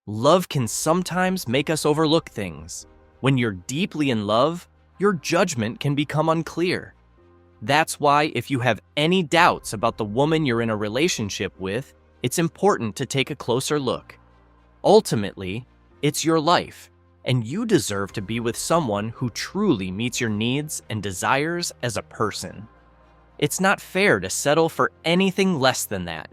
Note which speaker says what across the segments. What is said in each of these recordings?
Speaker 1: Love can sometimes make us overlook things. When you're deeply in love, your judgment can become unclear. That's why if you have any doubts about the woman you're in a relationship with, it's important to take a closer look. Ultimately, it's your life, and you deserve to be with someone who truly meets your needs and desires as a person. It's not fair to settle for anything less than that.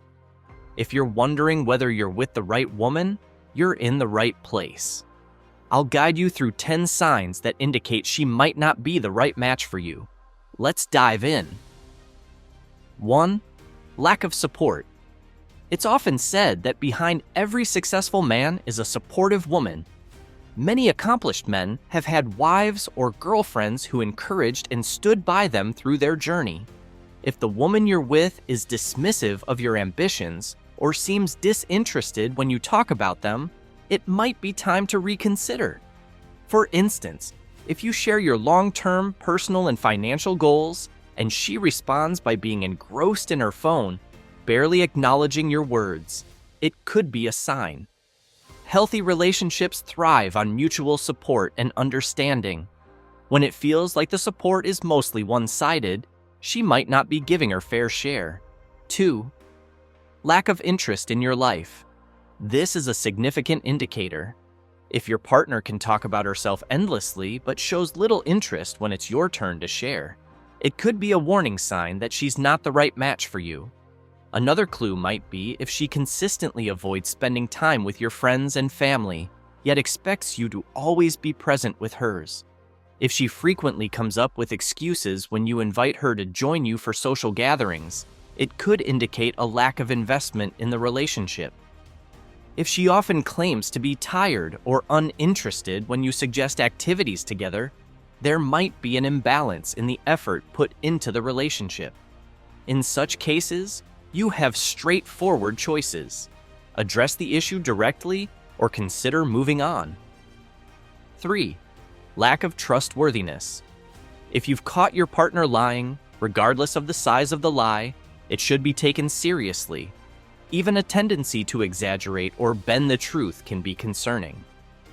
Speaker 1: If you're wondering whether you're with the right woman, you're in the right place. I'll guide you through 10 signs that indicate she might not be the right match for you. Let's dive in. 1. Lack of support. It's often said that behind every successful man is a supportive woman. Many accomplished men have had wives or girlfriends who encouraged and stood by them through their journey. If the woman you're with is dismissive of your ambitions or seems disinterested when you talk about them, it might be time to reconsider. For instance, if you share your long-term personal and financial goals, and she responds by being engrossed in her phone, barely acknowledging your words, it could be a sign. Healthy relationships thrive on mutual support and understanding. When it feels like the support is mostly one-sided, she might not be giving her fair share. 2. Lack of interest in your life. This is a significant indicator. If your partner can talk about herself endlessly but shows little interest when it's your turn to share, it could be a warning sign that she's not the right match for you. Another clue might be if she consistently avoids spending time with your friends and family, yet expects you to always be present with hers. If she frequently comes up with excuses when you invite her to join you for social gatherings, it could indicate a lack of investment in the relationship. If she often claims to be tired or uninterested when you suggest activities together, there might be an imbalance in the effort put into the relationship. In such cases, you have straightforward choices. Address the issue directly or consider moving on. 3. Lack of trustworthiness. If you've caught your partner lying, regardless of the size of the lie, it should be taken seriously. Even a tendency to exaggerate or bend the truth can be concerning.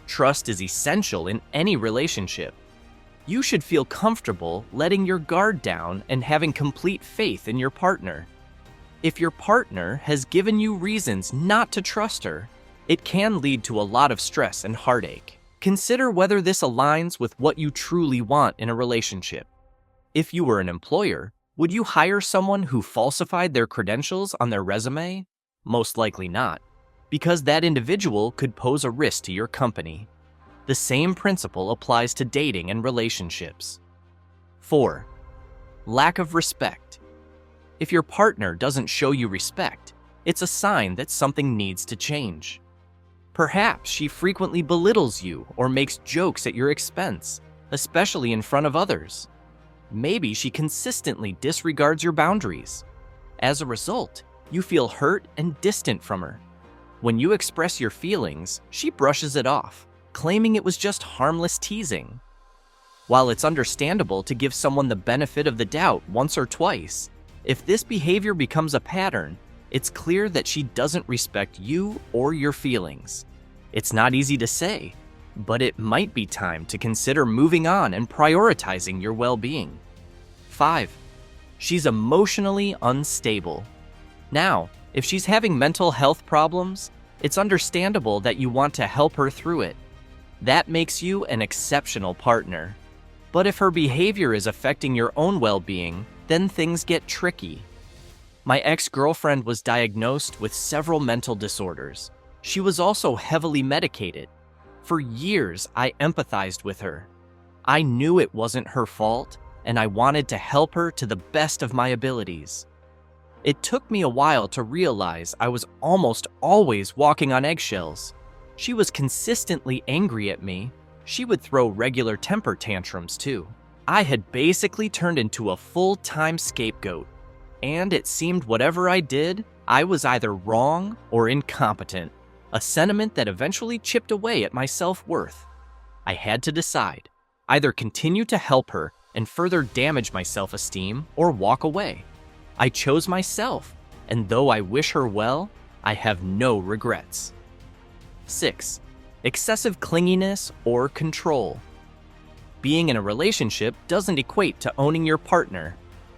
Speaker 1: Trust is essential in any relationship. You should feel comfortable letting your guard down and having complete faith in your partner. If your partner has given you reasons not to trust her, it can lead to a lot of stress and heartache. Consider whether this aligns with what you truly want in a relationship. If you were an employer, would you hire someone who falsified their credentials on their resume? Most likely not, because that individual could pose a risk to your company. The same principle applies to dating and relationships. 4. Lack of respect. If your partner doesn't show you respect, it's a sign that something needs to change. Perhaps she frequently belittles you or makes jokes at your expense, especially in front of others. Maybe she consistently disregards your boundaries. As a result, you feel hurt and distant from her. When you express your feelings, she brushes it off, claiming it was just harmless teasing. While it's understandable to give someone the benefit of the doubt once or twice, if this behavior becomes a pattern, it's clear that she doesn't respect you or your feelings. It's not easy to say, but it might be time to consider moving on and prioritizing your well-being. 5. She's emotionally unstable. Now, if she's having mental health problems, it's understandable that you want to help her through it. That makes you an exceptional partner. But if her behavior is affecting your own well-being, then things get tricky. My ex-girlfriend was diagnosed with several mental disorders. She was also heavily medicated. For years, I empathized with her. I knew it wasn't her fault, and I wanted to help her to the best of my abilities. It took me a while to realize I was almost always walking on eggshells. She was consistently angry at me. She would throw regular temper tantrums too. I had basically turned into a full-time scapegoat, and it seemed whatever I did, I was either wrong or incompetent, a sentiment that eventually chipped away at my self-worth. I had to decide, either continue to help her and further damage my self-esteem or walk away. I chose myself, and though I wish her well, I have no regrets. 6. Excessive clinginess or control. Being in a relationship doesn't equate to owning your partner.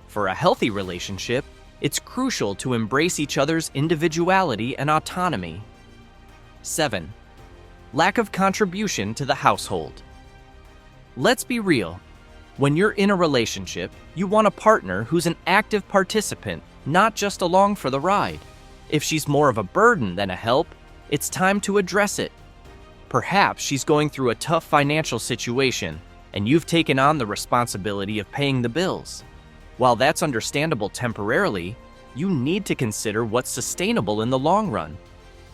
Speaker 1: For a healthy relationship, it's crucial to embrace each other's individuality and autonomy. 7. Lack of contribution to the household. Let's be real. When you're in a relationship, you want a partner who's an active participant, not just along for the ride. If she's more of a burden than a help, it's time to address it. Perhaps she's going through a tough financial situation, and you've taken on the responsibility of paying the bills. While that's understandable temporarily, you need to consider what's sustainable in the long run.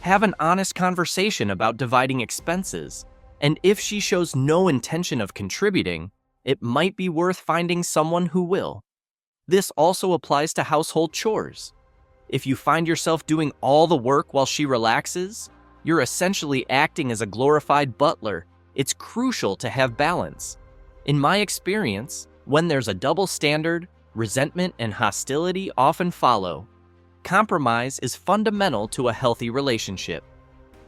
Speaker 1: Have an honest conversation about dividing expenses, and if she shows no intention of contributing, it might be worth finding someone who will. This also applies to household chores. If you find yourself doing all the work while she relaxes, you're essentially acting as a glorified butler. It's crucial to have balance. In my experience, when there's a double standard, resentment and hostility often follow. Compromise is fundamental to a healthy relationship.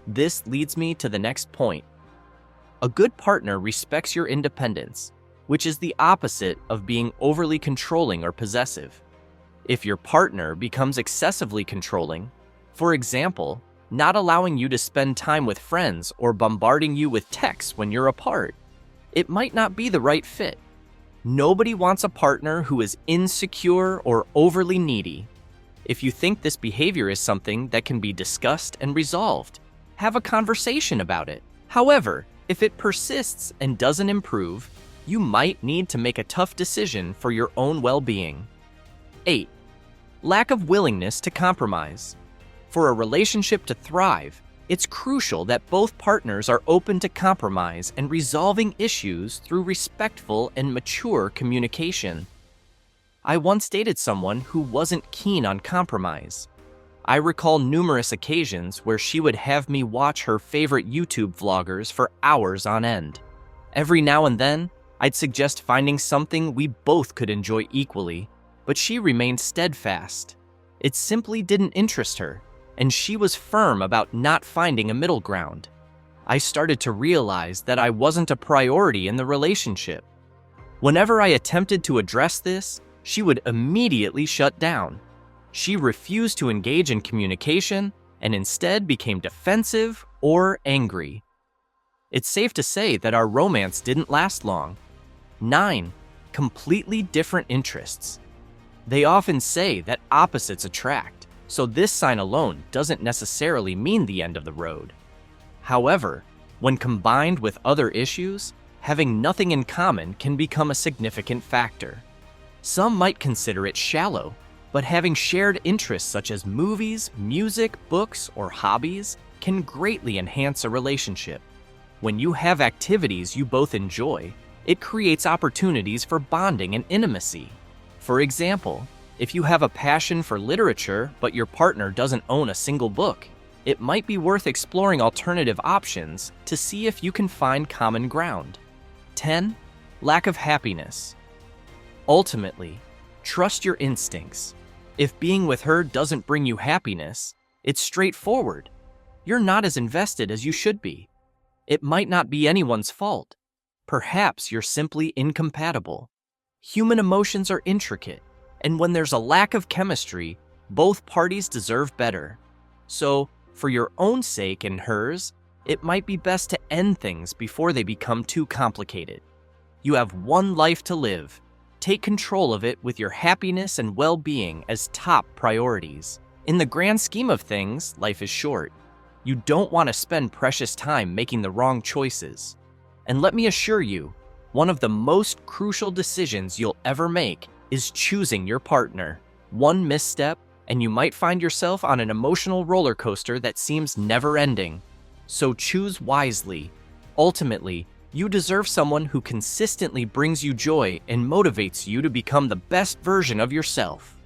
Speaker 1: This leads me to the next point. A good partner respects your independence, which is the opposite of being overly controlling or possessive. If your partner becomes excessively controlling, for example, not allowing you to spend time with friends or bombarding you with texts when you're apart, it might not be the right fit. Nobody wants a partner who is insecure or overly needy. If you think this behavior is something that can be discussed and resolved, have a conversation about it. However, if it persists and doesn't improve, you might need to make a tough decision for your own well-being. 8. Lack of willingness to compromise. For a relationship to thrive, it's crucial that both partners are open to compromise and resolving issues through respectful and mature communication. I once dated someone who wasn't keen on compromise. I recall numerous occasions where she would have me watch her favorite YouTube vloggers for hours on end. Every now and then, I'd suggest finding something we both could enjoy equally, but she remained steadfast. It simply didn't interest her, and she was firm about not finding a middle ground. I started to realize that I wasn't a priority in the relationship. Whenever I attempted to address this, she would immediately shut down. She refused to engage in communication and instead became defensive or angry. It's safe to say that our romance didn't last long. 9. Completely different interests. They often say that opposites attract, so this sign alone doesn't necessarily mean the end of the road. However, when combined with other issues, having nothing in common can become a significant factor. Some might consider it shallow, but having shared interests such as movies, music, books, or hobbies can greatly enhance a relationship. When you have activities you both enjoy, it creates opportunities for bonding and intimacy. For example, if you have a passion for literature but your partner doesn't own a single book, it might be worth exploring alternative options to see if you can find common ground. 10. Lack of happiness. Ultimately, trust your instincts. If being with her doesn't bring you happiness, it's straightforward. You're not as invested as you should be. It might not be anyone's fault. Perhaps you're simply incompatible. Human emotions are intricate, and when there's a lack of chemistry, both parties deserve better. So, for your own sake and hers, it might be best to end things before they become too complicated. You have one life to live. Take control of it with your happiness and well-being as top priorities. In the grand scheme of things, life is short. You don't want to spend precious time making the wrong choices. And let me assure you, one of the most crucial decisions you'll ever make is choosing your partner. One misstep, and you might find yourself on an emotional roller coaster that seems never-ending. So choose wisely. Ultimately, you deserve someone who consistently brings you joy and motivates you to become the best version of yourself.